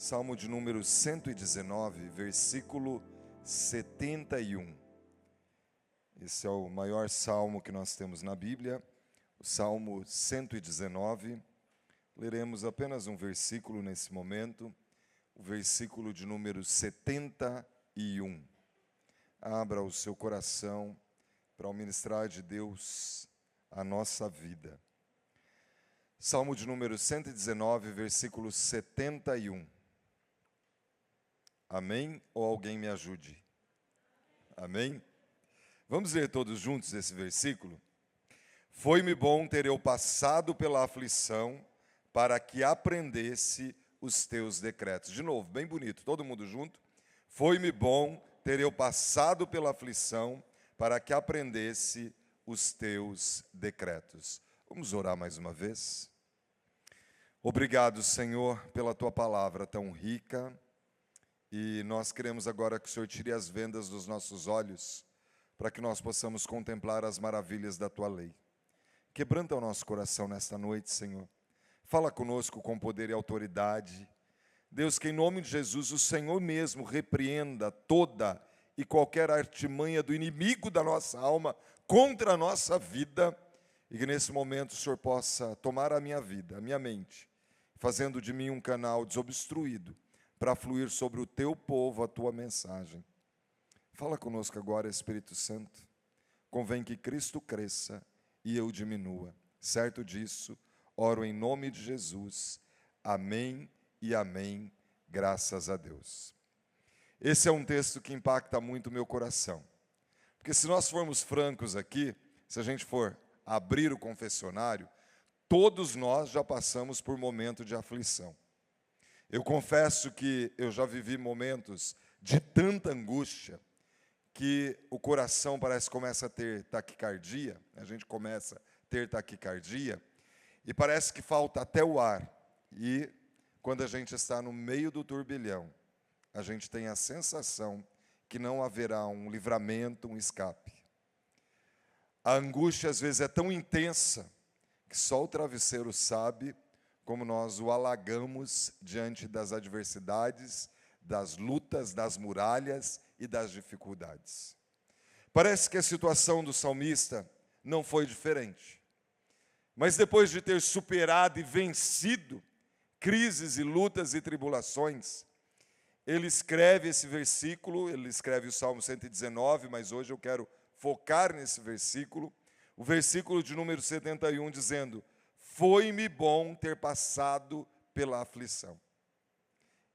Salmo de número 119, versículo 71. Esse é o maior salmo que nós temos na Bíblia, o Salmo 119. Leremos apenas um versículo nesse momento, o versículo de número 71. Abra o seu coração para o ministrar de Deus a nossa vida. Salmo de número 119, versículo 71. Amém? Ou alguém me ajude? Amém? Vamos ler todos juntos esse versículo? Foi-me bom ter eu passado pela aflição, para que aprendesse os teus decretos. De novo, bem bonito, todo mundo junto. Foi-me bom ter eu passado pela aflição, para que aprendesse os teus decretos. Vamos orar mais uma vez? Obrigado, Senhor, pela tua palavra tão rica. E nós queremos agora que o Senhor tire as vendas dos nossos olhos, para que nós possamos contemplar as maravilhas da tua lei. Quebranta o nosso coração nesta noite, Senhor. Fala conosco com poder e autoridade. Deus, que em nome de Jesus o Senhor mesmo repreenda toda e qualquer artimanha do inimigo da nossa alma contra a nossa vida, e que nesse momento o Senhor possa tomar a minha vida, a minha mente, fazendo de mim um canal desobstruído, para fluir sobre o teu povo a tua mensagem. Fala conosco agora, Espírito Santo. Convém que Cristo cresça e eu diminua. Certo disso, oro em nome de Jesus. Amém e amém. Graças a Deus. Esse é um texto que impacta muito o meu coração. Porque se nós formos francos aqui, se a gente for abrir o confessionário, todos nós já passamos por momento de aflição. Eu confesso que eu já vivi momentos de tanta angústia que o coração parece que começa a ter taquicardia, a gente começa a ter taquicardia e parece que falta até o ar. E quando a gente está no meio do turbilhão, a gente tem a sensação que não haverá um livramento, um escape. A angústia às vezes é tão intensa que só o travesseiro sabe como nós o alagamos diante das adversidades, das lutas, das muralhas e das dificuldades. Parece que a situação do salmista não foi diferente. Mas depois de ter superado e vencido crises e lutas e tribulações, ele escreve esse versículo, ele escreve o Salmo 119, mas hoje eu quero focar nesse versículo, o versículo de número 71, dizendo: foi-me bom ter passado pela aflição.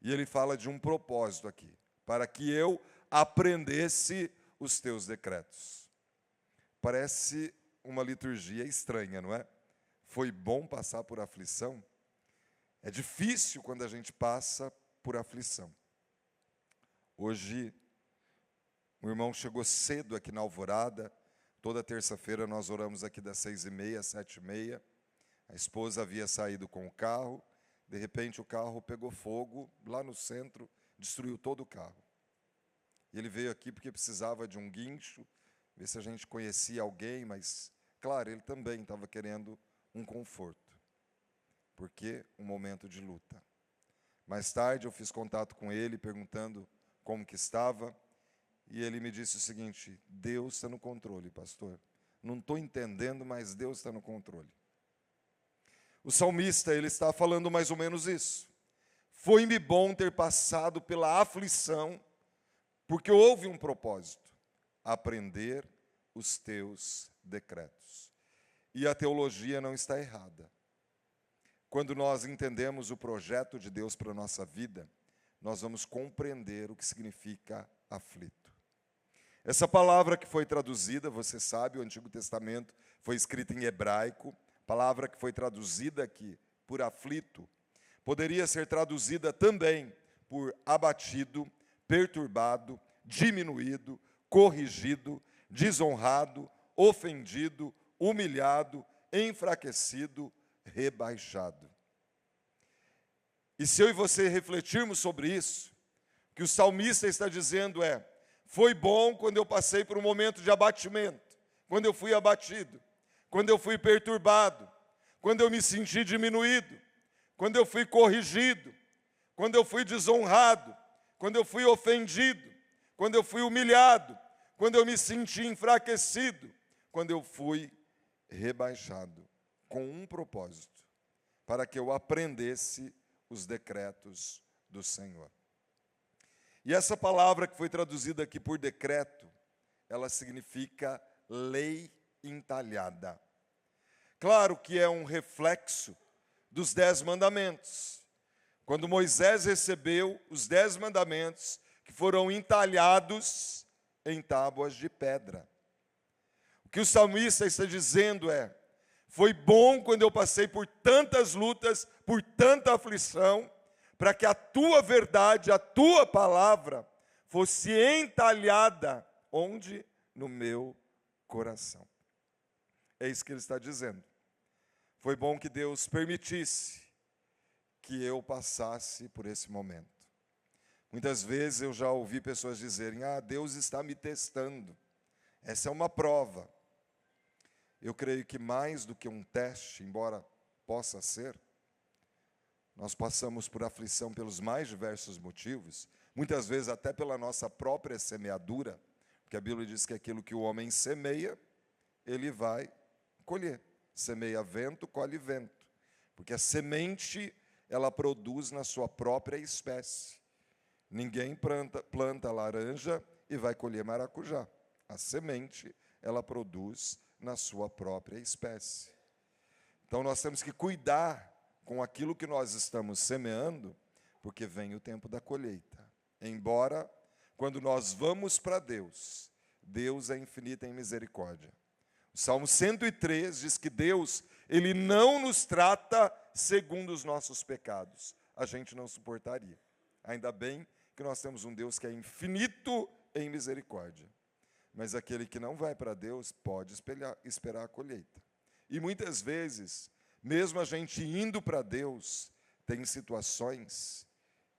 E ele fala de um propósito aqui, para que eu aprendesse os teus decretos. Parece uma liturgia estranha, não é? Foi bom passar por aflição? É difícil quando a gente passa por aflição. Hoje, o irmão chegou cedo aqui na Alvorada. Toda terça-feira nós oramos aqui das 6h30 às 7h30. A esposa havia saído com o carro, de repente o carro pegou fogo, lá no centro, destruiu todo o carro. E ele veio aqui porque precisava de um guincho, ver se a gente conhecia alguém, mas, claro, ele também estava querendo um conforto, porque um momento de luta. Mais tarde eu fiz contato com ele, perguntando como que estava, e ele me disse o seguinte: Deus está no controle, pastor. Não estou entendendo, mas Deus está no controle. O salmista, ele está falando mais ou menos isso. Foi-me bom ter passado pela aflição, porque houve um propósito: aprender os teus decretos. E a teologia não está errada. Quando nós entendemos o projeto de Deus para a nossa vida, nós vamos compreender o que significa aflito. Essa palavra que foi traduzida, você sabe, o Antigo Testamento foi escrito em hebraico. Palavra que foi traduzida aqui por aflito, poderia ser traduzida também por abatido, perturbado, diminuído, corrigido, desonrado, ofendido, humilhado, enfraquecido, rebaixado. E se eu e você refletirmos sobre isso, o que o salmista está dizendo é: foi bom quando eu passei por um momento de abatimento, quando eu fui abatido, quando eu fui perturbado, quando eu me senti diminuído, quando eu fui corrigido, quando eu fui desonrado, quando eu fui ofendido, quando eu fui humilhado, quando eu me senti enfraquecido, quando eu fui rebaixado, com um propósito, para que eu aprendesse os decretos do Senhor. E essa palavra que foi traduzida aqui por decreto, ela significa lei entalhada. Claro que é um reflexo dos 10 mandamentos. Quando Moisés recebeu os 10 mandamentos, que foram entalhados em tábuas de pedra. O que o salmista está dizendo é: foi bom quando eu passei por tantas lutas, por tanta aflição, para que a tua verdade, a tua palavra, fosse entalhada, onde? No meu coração. É isso que ele está dizendo. Foi bom que Deus permitisse que eu passasse por esse momento. Muitas vezes eu já ouvi pessoas dizerem: Deus está me testando. Essa é uma prova. Eu creio que mais do que um teste, embora possa ser, nós passamos por aflição pelos mais diversos motivos, muitas vezes até pela nossa própria semeadura, porque a Bíblia diz que aquilo que o homem semeia, ele vai colher. Semeia vento, colhe vento. Porque a semente, ela produz na sua própria espécie. Ninguém planta laranja e vai colher maracujá. A semente, ela produz na sua própria espécie. Então nós temos que cuidar com aquilo que nós estamos semeando, porque vem o tempo da colheita. Embora, quando nós vamos para Deus, Deus é infinito em misericórdia. O Salmo 103 diz que Deus, Ele não nos trata segundo os nossos pecados. A gente não suportaria. Ainda bem que nós temos um Deus que é infinito em misericórdia. Mas aquele que não vai para Deus pode esperar a colheita. E muitas vezes, mesmo a gente indo para Deus, tem situações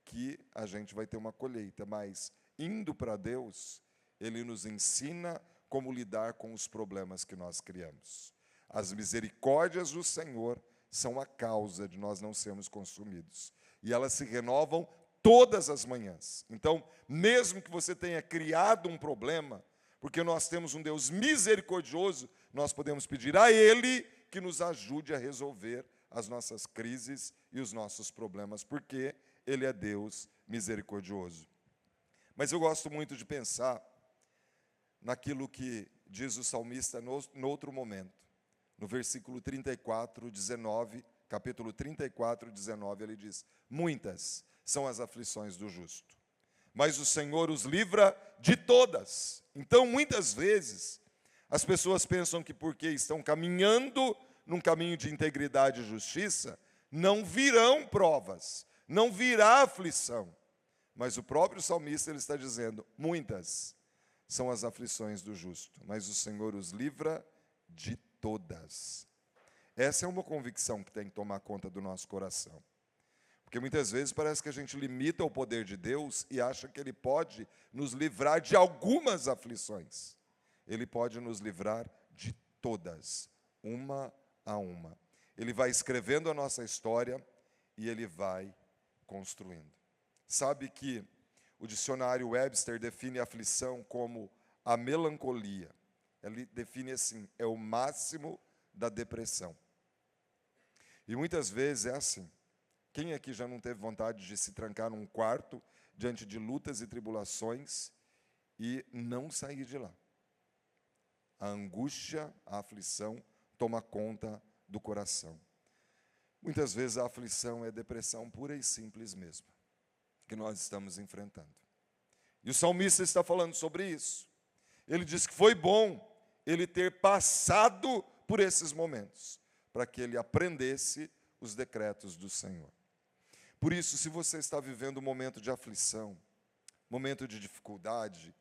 que a gente vai ter uma colheita. Mas indo para Deus, Ele nos ensina como lidar com os problemas que nós criamos. As misericórdias do Senhor são a causa de nós não sermos consumidos. E elas se renovam todas as manhãs. Então, mesmo que você tenha criado um problema, porque nós temos um Deus misericordioso, nós podemos pedir a Ele que nos ajude a resolver as nossas crises e os nossos problemas, porque Ele é Deus misericordioso. Mas eu gosto muito de pensar naquilo que diz o salmista no outro momento. No versículo 34, 19, capítulo 34, 19, ele diz: muitas são as aflições do justo, mas o Senhor os livra de todas. Então, muitas vezes, as pessoas pensam que porque estão caminhando num caminho de integridade e justiça, não virão provas, não virá aflição. Mas o próprio salmista, ele está dizendo: muitas são as aflições do justo, mas o Senhor os livra de todas. Essa é uma convicção que tem que tomar conta do nosso coração. Porque muitas vezes parece que a gente limita o poder de Deus e acha que Ele pode nos livrar de algumas aflições. Ele pode nos livrar de todas, uma a uma. Ele vai escrevendo a nossa história e Ele vai construindo. Sabe que o dicionário Webster define a aflição como a melancolia. Ele define assim: é o máximo da depressão. E muitas vezes é assim. Quem aqui já não teve vontade de se trancar num quarto diante de lutas e tribulações e não sair de lá? A angústia, a aflição toma conta do coração. Muitas vezes a aflição é depressão pura e simples mesmo, que nós estamos enfrentando. E o salmista está falando sobre isso. Ele diz que foi bom ele ter passado por esses momentos, para que ele aprendesse os decretos do Senhor. Por isso, se você está vivendo um momento de aflição, momento de dificuldade,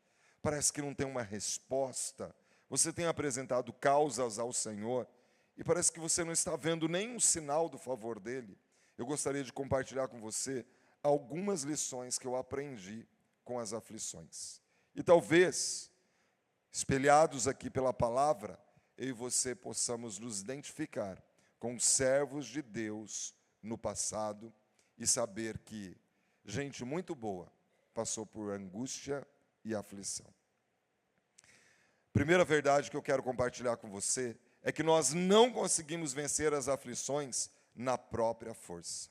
parece que não tem uma resposta, você tem apresentado causas ao Senhor, e parece que você não está vendo nenhum sinal do favor dEle, eu gostaria de compartilhar com você algumas lições que eu aprendi com as aflições. E talvez, espelhados aqui pela palavra, eu e você possamos nos identificar com os servos de Deus no passado e saber que gente muito boa, passou por angústia e aflição. Primeira verdade que eu quero compartilhar com você é que nós não conseguimos vencer as aflições na própria força.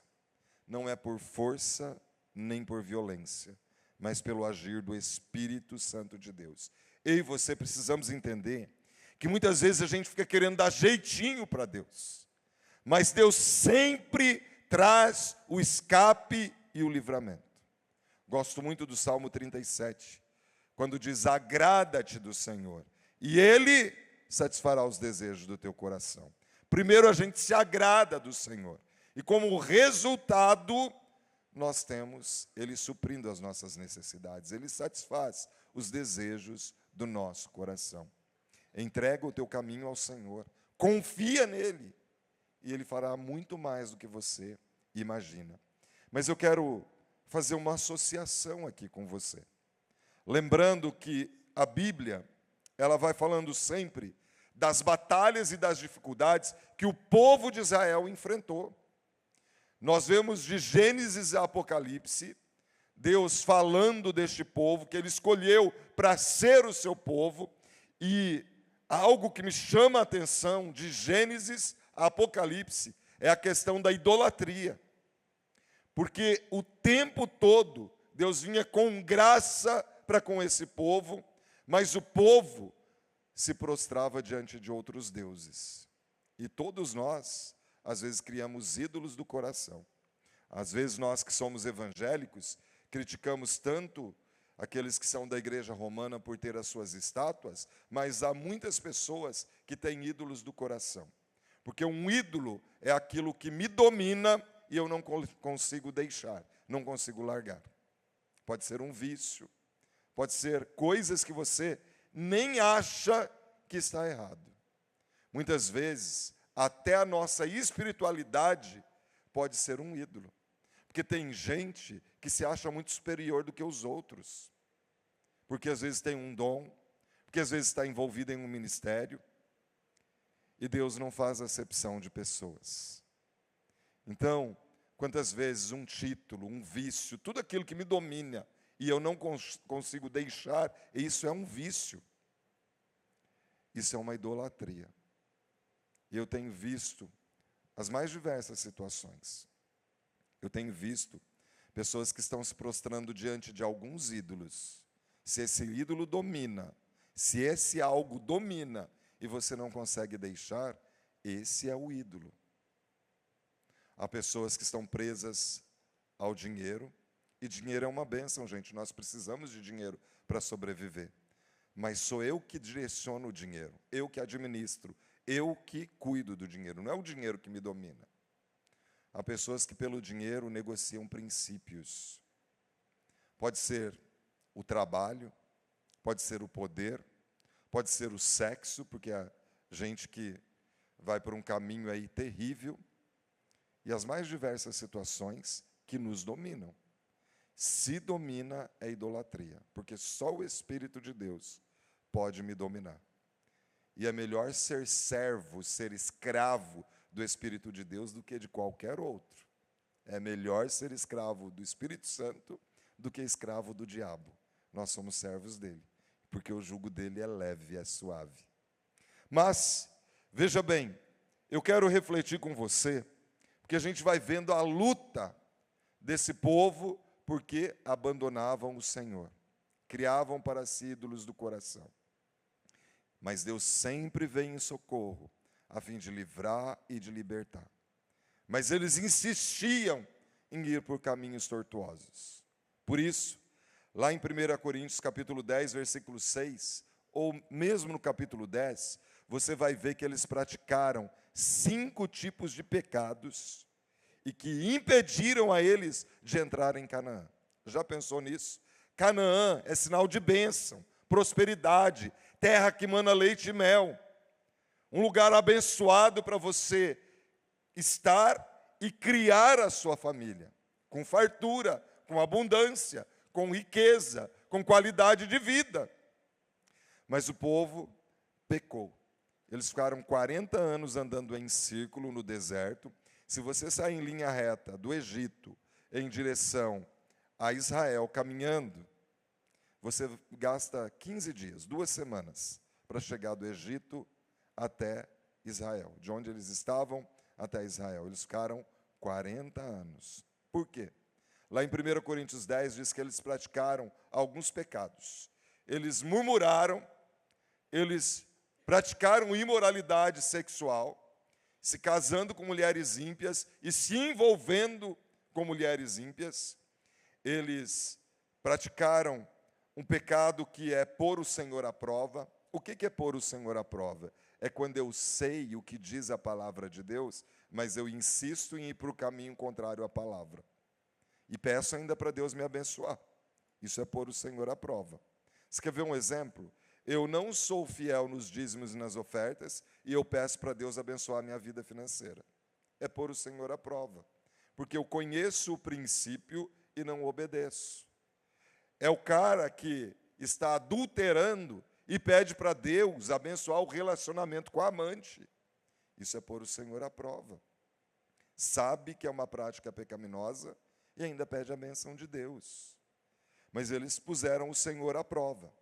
Não é por força nem por violência, mas pelo agir do Espírito Santo de Deus. Eu e você precisamos entender que muitas vezes a gente fica querendo dar jeitinho para Deus, mas Deus sempre traz o escape e o livramento. Gosto muito do Salmo 37, quando diz: agrada-te do Senhor, e Ele satisfará os desejos do teu coração. Primeiro a gente se agrada do Senhor, e como resultado, nós temos Ele suprindo as nossas necessidades, Ele satisfaz os desejos do nosso coração. Entrega o teu caminho ao Senhor, confia nele, e Ele fará muito mais do que você imagina. Mas eu quero fazer uma associação aqui com você, lembrando que a Bíblia, ela vai falando sempre das batalhas e das dificuldades que o povo de Israel enfrentou. Nós vemos de Gênesis a Apocalipse, Deus falando deste povo, que Ele escolheu para ser o seu povo, e algo que me chama a atenção de Gênesis a Apocalipse é a questão da idolatria. Porque o tempo todo Deus vinha com graça para com esse povo, mas o povo se prostrava diante de outros deuses. E todos nós, às vezes, criamos ídolos do coração. Às vezes nós que somos evangélicos, criticamos tanto aqueles que são da igreja romana por ter as suas estátuas, mas há muitas pessoas que têm ídolos do coração. Porque um ídolo é aquilo que me domina e eu não consigo deixar, não consigo largar. Pode ser um vício, pode ser coisas que você nem acha que está errado. Muitas vezes, até a nossa espiritualidade pode ser um ídolo. Porque tem gente que se acha muito superior do que os outros. Porque às vezes tem um dom, porque às vezes está envolvido em um ministério. E Deus não faz acepção de pessoas. Então, quantas vezes um título, um vício, tudo aquilo que me domina, e eu não consigo deixar, isso é um vício. Isso é uma idolatria. E eu tenho visto as mais diversas situações. Eu tenho visto pessoas que estão se prostrando diante de alguns ídolos. Se esse ídolo domina, se esse algo domina, e você não consegue deixar, esse é o ídolo. Há pessoas que estão presas ao dinheiro, e dinheiro é uma bênção, gente. Nós precisamos de dinheiro para sobreviver. Mas sou eu que direciono o dinheiro, eu que administro, eu que cuido do dinheiro, não é o dinheiro que me domina. Há pessoas que pelo dinheiro negociam princípios. Pode ser o trabalho, pode ser o poder, pode ser o sexo, porque há gente que vai por um caminho aí terrível, e as mais diversas situações que nos dominam. Se domina é idolatria, porque só o Espírito de Deus pode me dominar. E é melhor ser servo, ser escravo do Espírito de Deus do que de qualquer outro. É melhor ser escravo do Espírito Santo do que escravo do diabo. Nós somos servos dele, porque o jugo dele é leve, é suave. Mas, veja bem, eu quero refletir com você, porque a gente vai vendo a luta desse povo, porque abandonavam o Senhor, criavam para si ídolos do coração. Mas Deus sempre vem em socorro, a fim de livrar e de libertar. Mas eles insistiam em ir por caminhos tortuosos. Por isso, lá em 1 Coríntios capítulo 10, versículo 6, ou mesmo no capítulo 10, você vai ver que eles praticaram 5 tipos de pecados e que impediram a eles de entrar em Canaã. Já pensou nisso? Canaã é sinal de bênção, prosperidade, terra que mana leite e mel. Um lugar abençoado para você estar e criar a sua família, com fartura, com abundância, com riqueza, com qualidade de vida. Mas o povo pecou. Eles ficaram 40 anos andando em círculo no deserto. Se você sair em linha reta do Egito em direção a Israel caminhando. Você gasta 15 dias, 2 semanas, para chegar do Egito até Israel. De onde eles estavam até Israel. Eles ficaram 40 anos. Por quê? Lá em 1 Coríntios 10 diz que eles praticaram alguns pecados. Eles murmuraram, eles praticaram imoralidade sexual, se casando com mulheres ímpias e se envolvendo com mulheres ímpias. Eles praticaram um pecado que é pôr o Senhor à prova. O que é pôr o Senhor à prova? É quando eu sei o que diz a palavra de Deus, mas eu insisto em ir para o caminho contrário à palavra. E peço ainda para Deus me abençoar. Isso é pôr o Senhor à prova. Você quer ver um exemplo? Eu não sou fiel nos dízimos e nas ofertas, e eu peço para Deus abençoar a minha vida financeira. É pôr o Senhor à prova. Porque eu conheço o princípio e não obedeço. É o cara que está adulterando e pede para Deus abençoar o relacionamento com a amante. Isso é pôr o Senhor à prova. Sabe que é uma prática pecaminosa e ainda pede a bênção de Deus. Mas eles puseram o Senhor à prova.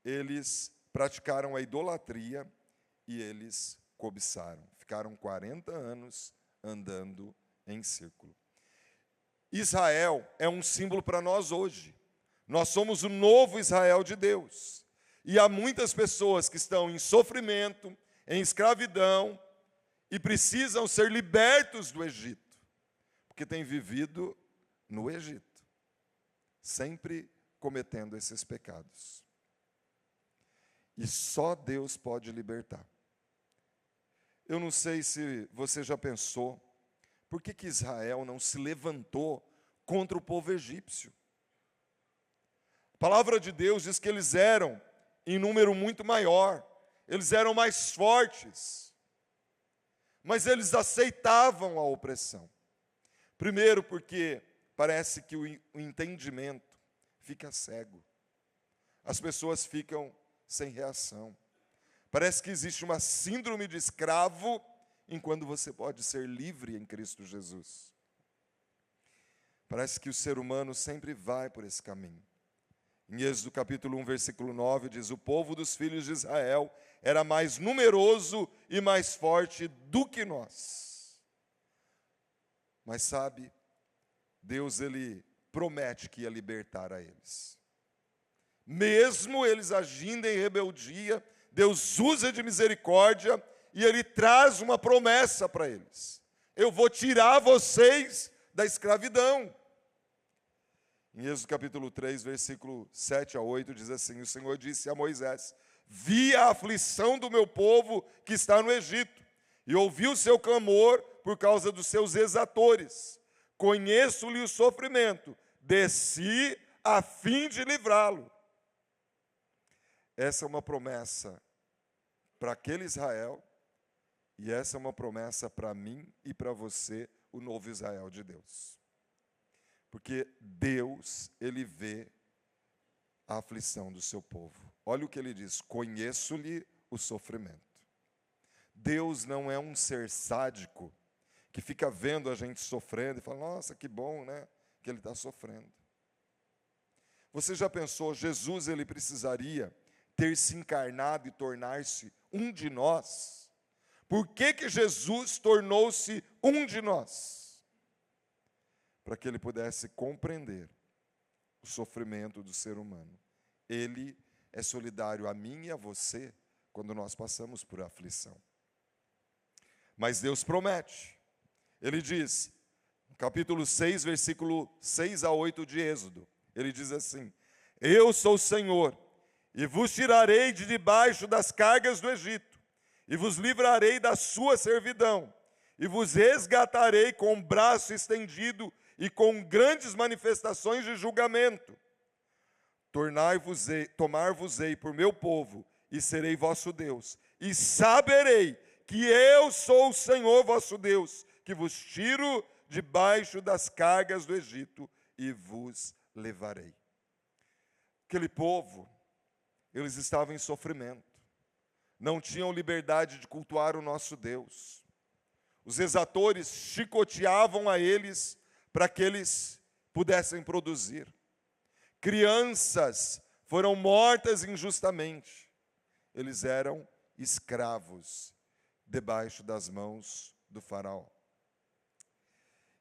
Eles praticaram a idolatria e eles cobiçaram. Ficaram 40 anos andando em círculo. Israel é um símbolo para nós hoje. Nós somos o novo Israel de Deus. E há muitas pessoas que estão em sofrimento, em escravidão, e precisam ser libertos do Egito, porque têm vivido no Egito, sempre cometendo esses pecados. E só Deus pode libertar. Eu não sei se você já pensou, por que Israel não se levantou contra o povo egípcio? A palavra de Deus diz que eles eram em número muito maior, eles eram mais fortes, mas eles aceitavam a opressão. Primeiro porque parece que o entendimento fica cego, as pessoas ficam sem reação. Parece que existe uma síndrome de escravo, enquanto você pode ser livre em Cristo Jesus. Parece que o ser humano sempre vai por esse caminho. Em Êxodo capítulo 1, versículo 9, diz: o povo dos filhos de Israel era mais numeroso e mais forte do que nós. Mas sabe, Deus ele promete que ia libertar a eles. Mesmo eles agindo em rebeldia, Deus usa de misericórdia e Ele traz uma promessa para eles. Eu vou tirar vocês da escravidão. Em Êxodo capítulo 3, versículo 7 a 8, diz assim: o Senhor disse a Moisés: vi a aflição do meu povo que está no Egito, e ouvi o seu clamor por causa dos seus exatores. Conheço-lhe o sofrimento, desci a fim de livrá-lo. Essa é uma promessa para aquele Israel, e essa é uma promessa para mim e para você, o novo Israel de Deus. Porque Deus, Ele vê a aflição do seu povo. Olha o que Ele diz: conheço-lhe o sofrimento. Deus não é um ser sádico, que fica vendo a gente sofrendo e fala: nossa, que bom, né, que ele está sofrendo. Você já pensou, Jesus, Ele precisaria ter se encarnado e tornar-se um de nós? Por que Jesus tornou-se um de nós? Para que Ele pudesse compreender o sofrimento do ser humano. Ele é solidário a mim e a você quando nós passamos por aflição. Mas Deus promete. Ele diz, no capítulo 6, versículo 6 a 8 de Êxodo, Ele diz assim: eu sou o Senhor, e vos tirarei de debaixo das cargas do Egito, e vos livrarei da sua servidão, e vos resgatarei com o braço estendido e com grandes manifestações de julgamento. Tomar-vos-ei por meu povo, e serei vosso Deus, e saberei que eu sou o Senhor vosso Deus, que vos tiro debaixo das cargas do Egito, e vos levarei. Aquele povo, eles estavam em sofrimento, não tinham liberdade de cultuar o nosso Deus. Os exatores chicoteavam a eles para que eles pudessem produzir. crianças foram mortas injustamente. Eles eram escravos debaixo das mãos do faraó.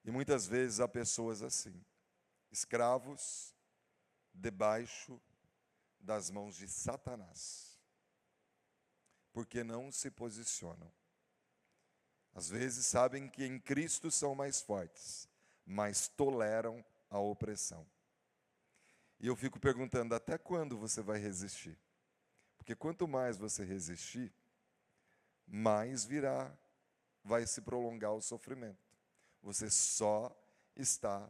E muitas vezes há pessoas assim, escravos debaixo das mãos de Satanás, porque não se posicionam. Às vezes sabem que em Cristo são mais fortes, mas toleram a opressão. E eu fico perguntando, até quando você vai resistir? Porque quanto mais você resistir, mais vai se prolongar o sofrimento. Você só está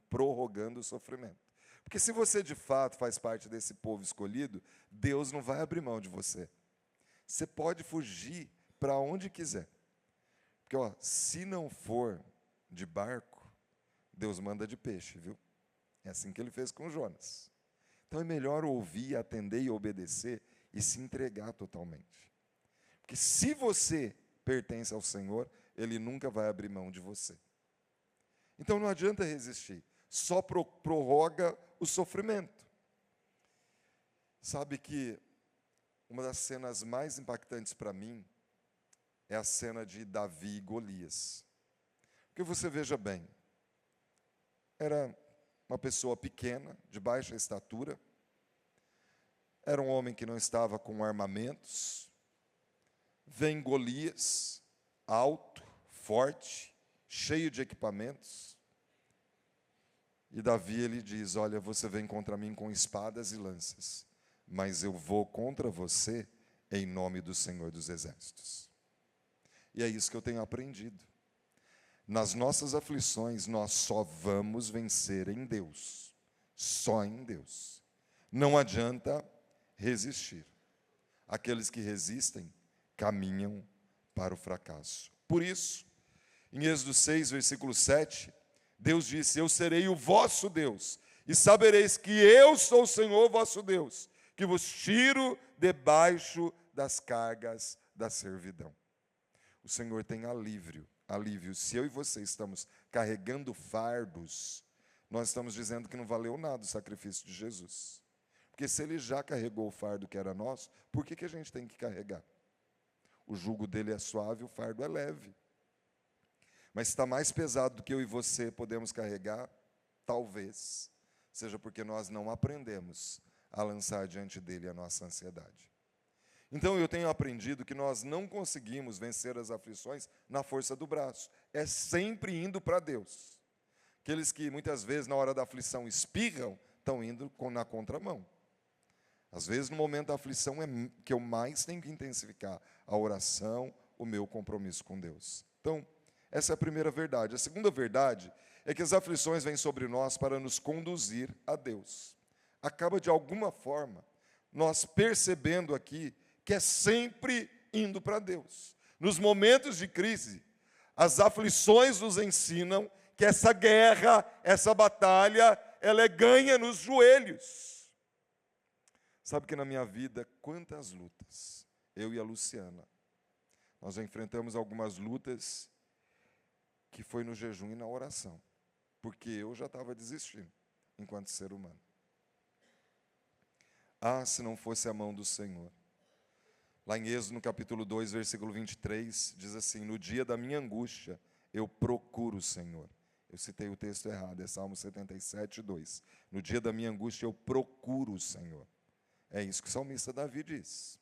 prorrogando o sofrimento. Porque se você de fato faz parte desse povo escolhido, Deus não vai abrir mão de você. Você pode fugir para onde quiser. Porque, se não for de barco, Deus manda de peixe, viu? É assim que ele fez com Jonas. Então é melhor ouvir, atender e obedecer e se entregar totalmente. Porque se você pertence ao Senhor, Ele nunca vai abrir mão de você. Então não adianta resistir, só prorroga o sofrimento. Sabe que uma das cenas mais impactantes para mim é a cena de Davi e Golias. Porque você veja bem, era uma pessoa pequena, de baixa estatura, era um homem que não estava com armamentos. Vem Golias, alto, forte, cheio de equipamentos. E Davi, ele diz, olha, você vem contra mim com espadas e lanças, mas eu vou contra você em nome do Senhor dos Exércitos. E é isso que eu tenho aprendido. Nas nossas aflições, nós só vamos vencer em Deus. Só em Deus. Não adianta resistir. Aqueles que resistem caminham para o fracasso. Por isso, em Êxodo 6, versículo 7, Deus disse, eu serei o vosso Deus, e sabereis que eu sou o Senhor vosso Deus, que vos tiro debaixo das cargas da servidão. O Senhor tem alívio. Se eu e você estamos carregando fardos, nós estamos dizendo que não valeu nada o sacrifício de Jesus. Porque se Ele já carregou o fardo que era nosso, por que a gente tem que carregar? O jugo dele é suave, o fardo é leve. Mas está mais pesado do que eu e você podemos carregar, talvez seja porque nós não aprendemos a lançar diante dele a nossa ansiedade. Então eu tenho aprendido que nós não conseguimos vencer as aflições na força do braço. É sempre indo para Deus. Aqueles que muitas vezes na hora da aflição espirram, estão indo na contramão. Às vezes no momento da aflição é que eu mais tenho que intensificar a oração, o meu compromisso com Deus. Então, essa é a primeira verdade. A segunda verdade é que as aflições vêm sobre nós para nos conduzir a Deus. Acaba de alguma forma nós percebendo aqui que é sempre indo para Deus. Nos momentos de crise, as aflições nos ensinam que essa guerra, essa batalha, ela é ganha nos joelhos. Sabe que na minha vida, quantas lutas, eu e a Luciana, nós enfrentamos algumas lutas que foi no jejum e na oração, porque eu já estava desistindo, enquanto ser humano. Ah, se não fosse a mão do Senhor. Lá em Êxodo, no capítulo 2, versículo 23, diz assim, no dia da minha angústia, eu procuro o Senhor. Eu citei o texto errado, é Salmo 77, 2. No dia da minha angústia, eu procuro o Senhor. É isso que o salmista Davi diz.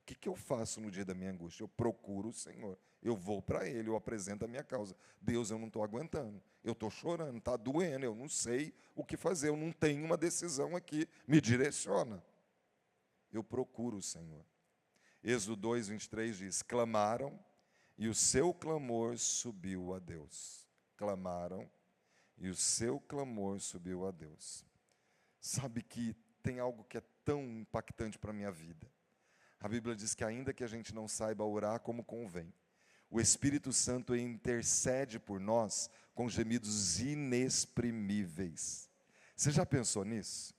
O que eu faço no dia da minha angústia? Eu procuro o Senhor. Eu vou para Ele, eu apresento a minha causa. Deus, eu não estou aguentando. Eu estou chorando, está doendo, eu não sei o que fazer. Eu não tenho uma decisão aqui. Me direciona. Eu procuro o Senhor. Êxodo 2, 23 diz, clamaram e o seu clamor subiu a Deus. Clamaram e o seu clamor subiu a Deus. Sabe que tem algo que é tão impactante para a minha vida. A Bíblia diz que ainda que a gente não saiba orar como convém, o Espírito Santo intercede por nós com gemidos inexprimíveis. Você já pensou nisso?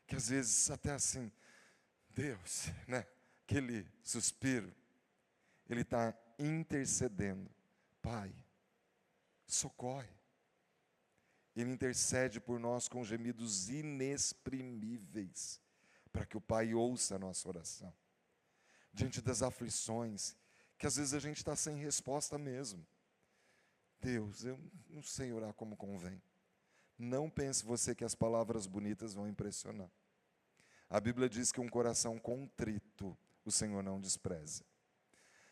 Que às vezes até assim, Deus, né? Aquele suspiro, Ele está intercedendo. Pai, socorre. Ele intercede por nós com gemidos inexprimíveis, para que o Pai ouça a nossa oração. Diante das aflições, que às vezes a gente está sem resposta mesmo. Deus, eu não sei orar como convém. Não pense você que as palavras bonitas vão impressionar. A Bíblia diz que um coração contrito o Senhor não despreza.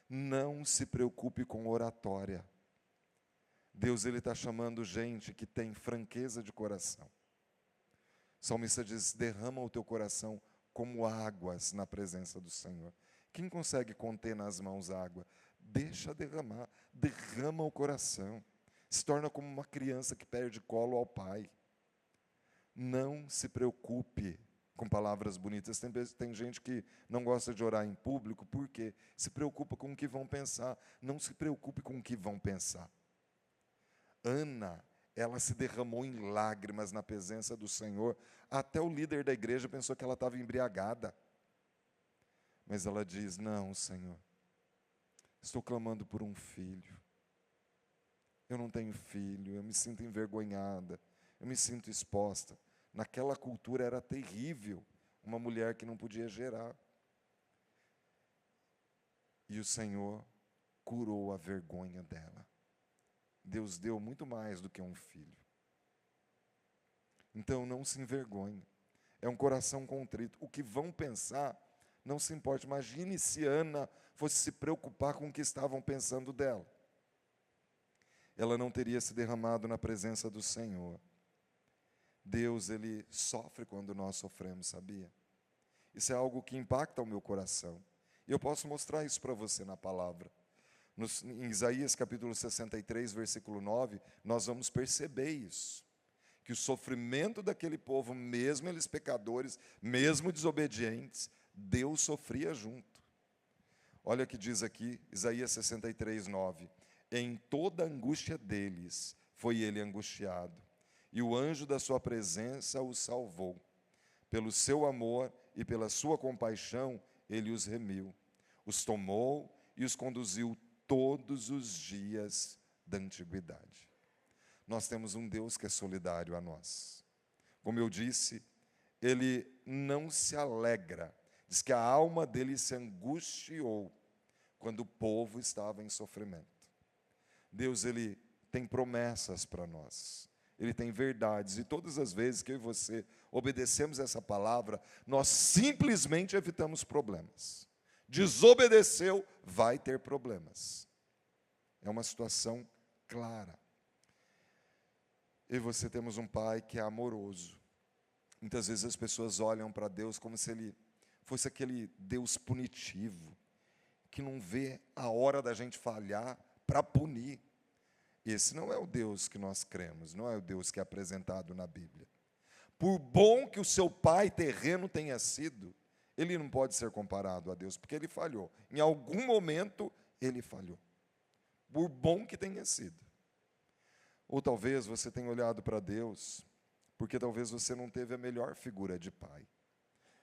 Não se preocupe com oratória. Deus está chamando gente que tem franqueza de coração. O salmista diz, derrama o teu coração como águas na presença do Senhor. Quem consegue conter nas mãos água? Deixa derramar, derrama o coração. Se torna como uma criança que perde colo ao pai. Não se preocupe com palavras bonitas. Tem gente que não gosta de orar em público, por quê? Se preocupa com o que vão pensar. Não se preocupe com o que vão pensar. Ana, ela se derramou em lágrimas na presença do Senhor. Até o líder da igreja pensou que ela estava embriagada. Mas ela diz, não, Senhor, estou clamando por um filho. Eu não tenho filho, eu me sinto envergonhada, eu me sinto exposta. Naquela cultura era terrível, uma mulher que não podia gerar. E o Senhor curou a vergonha dela. Deus deu muito mais do que um filho. Então não se envergonhe. É um coração contrito. O que vão pensar, não se importe. Imagine se Ana fosse se preocupar com o que estavam pensando dela. Ela não teria se derramado na presença do Senhor. Deus, Ele sofre quando nós sofremos, sabia? Isso é algo que impacta o meu coração. E eu posso mostrar isso para você na palavra. Em Isaías capítulo 63, versículo 9, nós vamos perceber isso. Que o sofrimento daquele povo, mesmo eles pecadores, mesmo desobedientes, Deus sofria junto. Olha o que diz aqui, Isaías 63, 9. Em toda a angústia deles foi ele angustiado, e o anjo da sua presença os salvou. Pelo seu amor e pela sua compaixão, ele os remiu, os tomou e os conduziu todos os dias da antiguidade. Nós temos um Deus que é solidário a nós. Como eu disse, Ele não se alegra. Diz que a alma dele se angustiou quando o povo estava em sofrimento. Deus, Ele tem promessas para nós. Ele tem verdades. E todas as vezes que eu e você obedecemos essa palavra, nós simplesmente evitamos problemas. Desobedeceu, vai ter problemas. É uma situação clara. Eu e você temos um pai que é amoroso. Muitas vezes as pessoas olham para Deus como se Ele fosse aquele Deus punitivo, que não vê a hora da gente falhar para punir. Esse não é o Deus que nós cremos, não é o Deus que é apresentado na Bíblia. Por bom que o seu pai terreno tenha sido, ele não pode ser comparado a Deus, porque ele falhou. Em algum momento, ele falhou. Por bom que tenha sido. Ou talvez você tenha olhado para Deus, porque talvez você não teve a melhor figura de pai.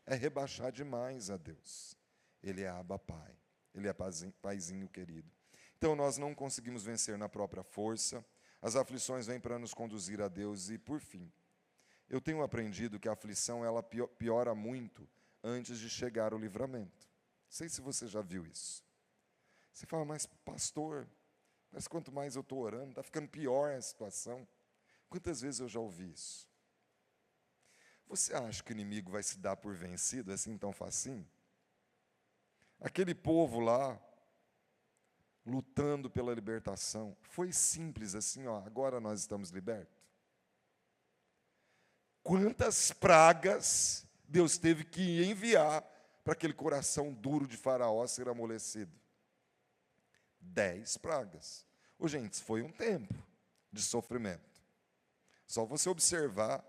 É rebaixar demais a Deus. Ele é Abba Pai. Ele é paizinho querido. Então, nós não conseguimos vencer na própria força. As aflições vêm para nos conduzir a Deus. E, por fim, eu tenho aprendido que a aflição ela piora muito antes de chegar o livramento. Não sei se você já viu isso. Você fala, mas pastor, mas quanto mais eu estou orando, está ficando pior a situação. Quantas vezes eu já ouvi isso? Você acha que o inimigo vai se dar por vencido assim tão facinho? Aquele povo lá, lutando pela libertação, foi simples assim, ó, agora nós estamos libertos. Quantas pragas Deus teve que enviar para aquele coração duro de Faraó ser amolecido? 10 pragas. Ô, gente, isso foi um tempo de sofrimento. Só você observar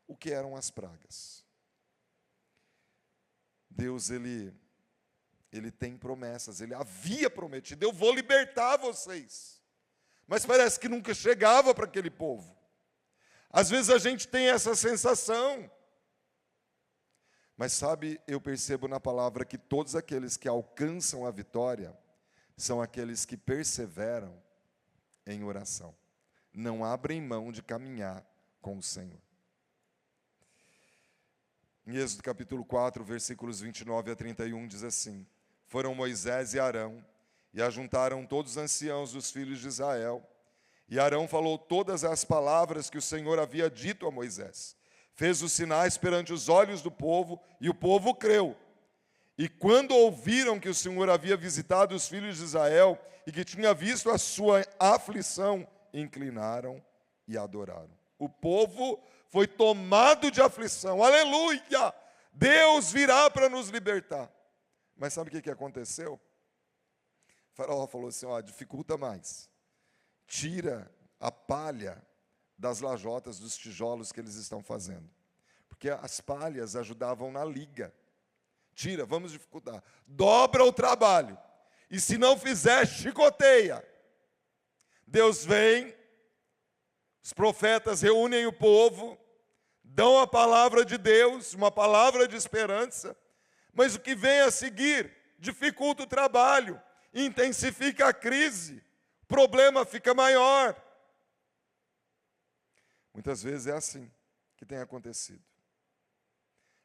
o que eram as pragas. Deus, Ele tem promessas. Ele havia prometido, eu vou libertar vocês. Mas parece que nunca chegava para aquele povo. Às vezes a gente tem essa sensação. Mas sabe, eu percebo na palavra que todos aqueles que alcançam a vitória são aqueles que perseveram em oração. Não abrem mão de caminhar com o Senhor. Em Êxodo capítulo 4, versículos 29 a 31, diz assim: Foram Moisés e Arão, e ajuntaram todos os anciãos dos filhos de Israel. E Arão falou todas as palavras que o Senhor havia dito a Moisés. Fez os sinais perante os olhos do povo, e o povo creu. E quando ouviram que o Senhor havia visitado os filhos de Israel, e que tinha visto a sua aflição, inclinaram e adoraram. O povo foi tomado de aflição. Aleluia! Deus virá para nos libertar. Mas sabe o que aconteceu? O faraó falou assim: dificulta mais. Tira a palha das lajotas, dos tijolos que eles estão fazendo. Porque as palhas ajudavam na liga. Tira, vamos dificultar. Dobra o trabalho. E se não fizer, chicoteia. Deus vem, os profetas reúnem o povo, dão a palavra de Deus, uma palavra de esperança, mas o que vem a seguir dificulta o trabalho, intensifica a crise, o problema fica maior. Muitas vezes é assim que tem acontecido.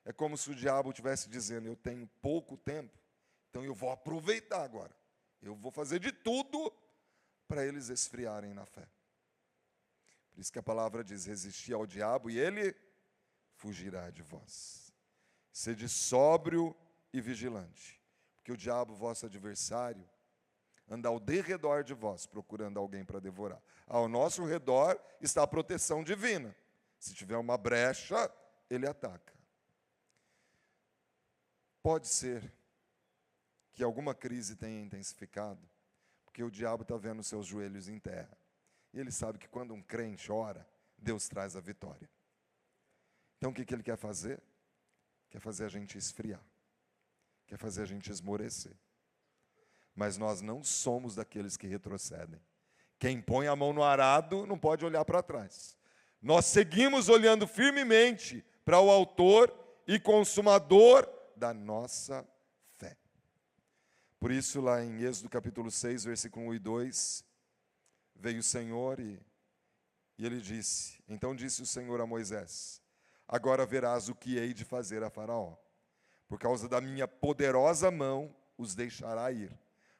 É como se o diabo estivesse dizendo: eu tenho pouco tempo, então eu vou aproveitar agora. Eu vou fazer de tudo para eles esfriarem na fé. Por isso que a palavra diz: resistir ao diabo e ele fugirá de vós. Sede sóbrio e vigilante, porque o diabo, vosso adversário, anda ao derredor de vós, procurando alguém para devorar. Ao nosso redor está a proteção divina. Se tiver uma brecha, ele ataca. Pode ser que alguma crise tenha intensificado, porque o diabo está vendo seus joelhos em terra. E ele sabe que quando um crente ora, Deus traz a vitória. Então o que ele quer fazer? Quer fazer a gente esfriar. Quer fazer a gente esmorecer. Mas nós não somos daqueles que retrocedem. Quem põe a mão no arado não pode olhar para trás. Nós seguimos olhando firmemente para o autor e consumador da nossa fé. Por isso, lá em Êxodo capítulo 6, versículo 1 e 2, veio o Senhor e ele disse: Então disse o Senhor a Moisés: Agora verás o que hei de fazer a Faraó. Por causa da minha poderosa mão os deixará ir.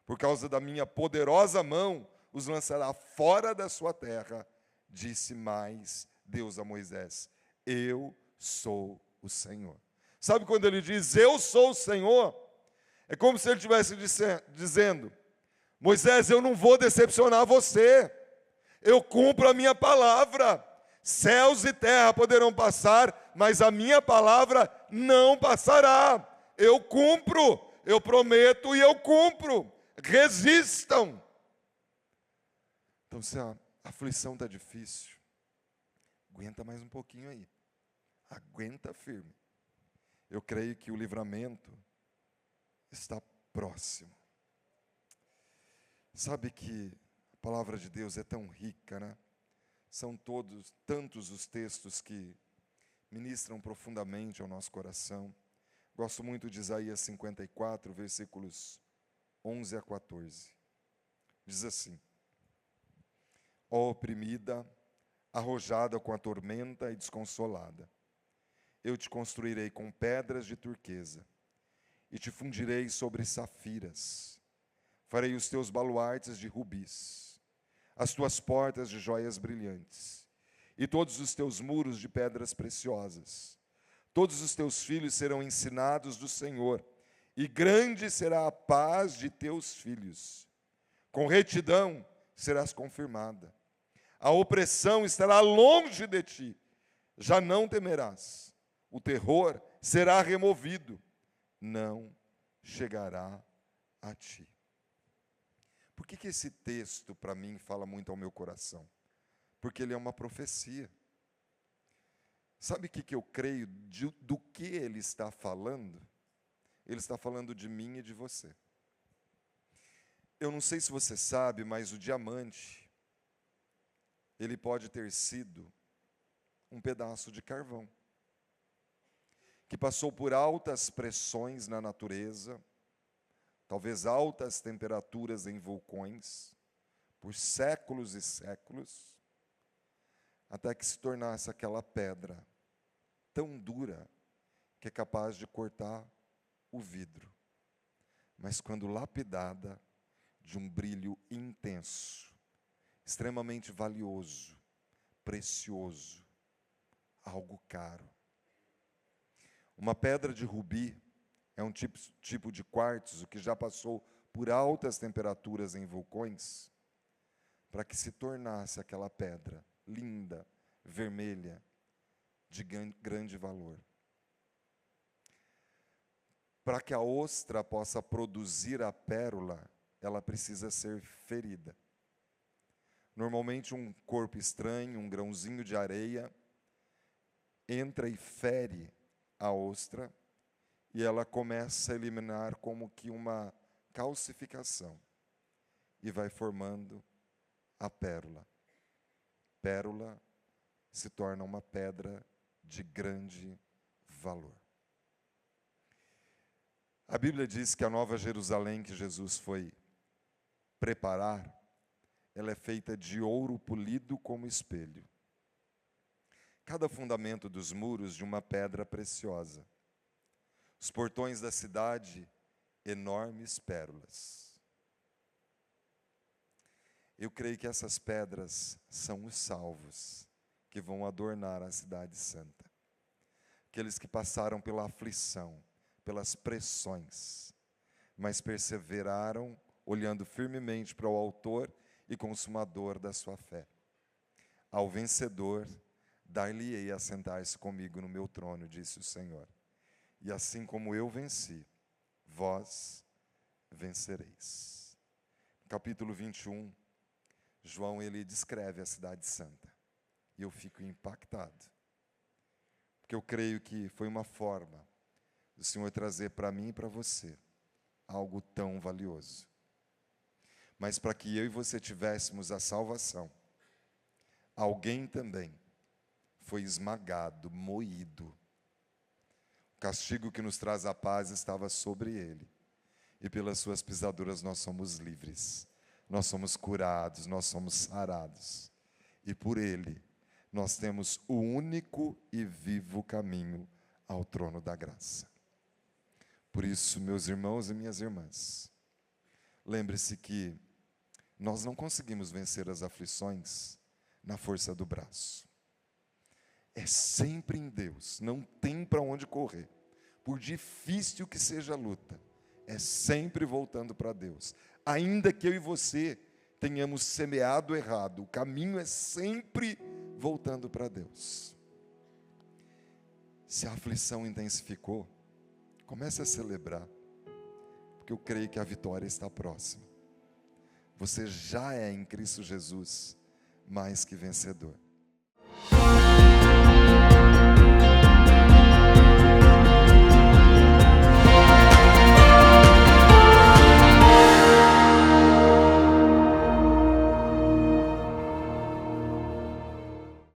Por causa da minha poderosa mão os lançará fora da sua terra. Disse mais Deus a Moisés: Eu sou o Senhor. Sabe quando ele diz eu sou o Senhor? É como se ele estivesse dizendo: Moisés, eu não vou decepcionar você. Eu cumpro a minha palavra. Céus e terra poderão passar, mas a minha palavra não passará. Eu cumpro, eu prometo e eu cumpro. Resistam. Então, se a aflição está difícil, aguenta mais um pouquinho aí. Aguenta firme. Eu creio que o livramento está próximo. Sabe que a palavra de Deus é tão rica, né? São tantos os textos que ministram profundamente ao nosso coração. Gosto muito de Isaías 54, versículos 11 a 14. Diz assim: Ó oprimida, arrojada com a tormenta e desconsolada, eu te construirei com pedras de turquesa e te fundirei sobre safiras. Farei os teus baluartes de rubis, as tuas portas de joias brilhantes, e todos os teus muros de pedras preciosas. Todos os teus filhos serão ensinados do Senhor, e grande será a paz de teus filhos. Com retidão serás confirmada. A opressão estará longe de ti, já não temerás. O terror será removido, não chegará a ti. Por que esse texto, para mim, fala muito ao meu coração? Porque ele é uma profecia. Sabe o que eu creio do que ele está falando? Ele está falando de mim e de você. Eu não sei se você sabe, mas o diamante, ele pode ter sido um pedaço de carvão, que passou por altas pressões na natureza, talvez altas temperaturas em vulcões, por séculos e séculos, até que se tornasse aquela pedra tão dura que é capaz de cortar o vidro. Mas quando lapidada, de um brilho intenso, extremamente valioso, precioso, algo caro. Uma pedra de rubi é um tipo de quartzo que já passou por altas temperaturas em vulcões, para que se tornasse aquela pedra linda, vermelha, de grande valor. Para que a ostra possa produzir a pérola, ela precisa ser ferida. Normalmente um corpo estranho, um grãozinho de areia, entra e fere a ostra, e ela começa a eliminar como que uma calcificação, e vai formando a pérola. Pérola se torna uma pedra de grande valor. A Bíblia diz que a Nova Jerusalém que Jesus foi preparar, ela é feita de ouro polido como espelho. Cada fundamento dos muros de uma pedra preciosa. Os portões da cidade, enormes pérolas. Eu creio que essas pedras são os salvos que vão adornar a cidade santa. Aqueles que passaram pela aflição, pelas pressões, mas perseveraram olhando firmemente para o autor e consumador da sua fé. Ao vencedor, dar-lhe-ei a sentar-se comigo no meu trono, disse o Senhor. E assim como eu venci, vós vencereis. No capítulo 21, João ele descreve a cidade santa. E eu fico impactado. Porque eu creio que foi uma forma do Senhor trazer para mim e para você algo tão valioso. Mas para que eu e você tivéssemos a salvação, alguém também foi esmagado, moído. O castigo que nos traz a paz estava sobre ele. E pelas suas pisaduras nós somos livres. Nós somos curados, nós somos sarados. E por ele nós temos o único e vivo caminho ao trono da graça. Por isso, meus irmãos e minhas irmãs, lembre-se que nós não conseguimos vencer as aflições na força do braço. É sempre em Deus, não tem para onde correr. Por difícil que seja a luta, é sempre voltando para Deus. Ainda que eu e você tenhamos semeado errado, o caminho é sempre voltando para Deus. Se a aflição intensificou, comece a celebrar, porque eu creio que a vitória está próxima. Você já é em Cristo Jesus mais que vencedor.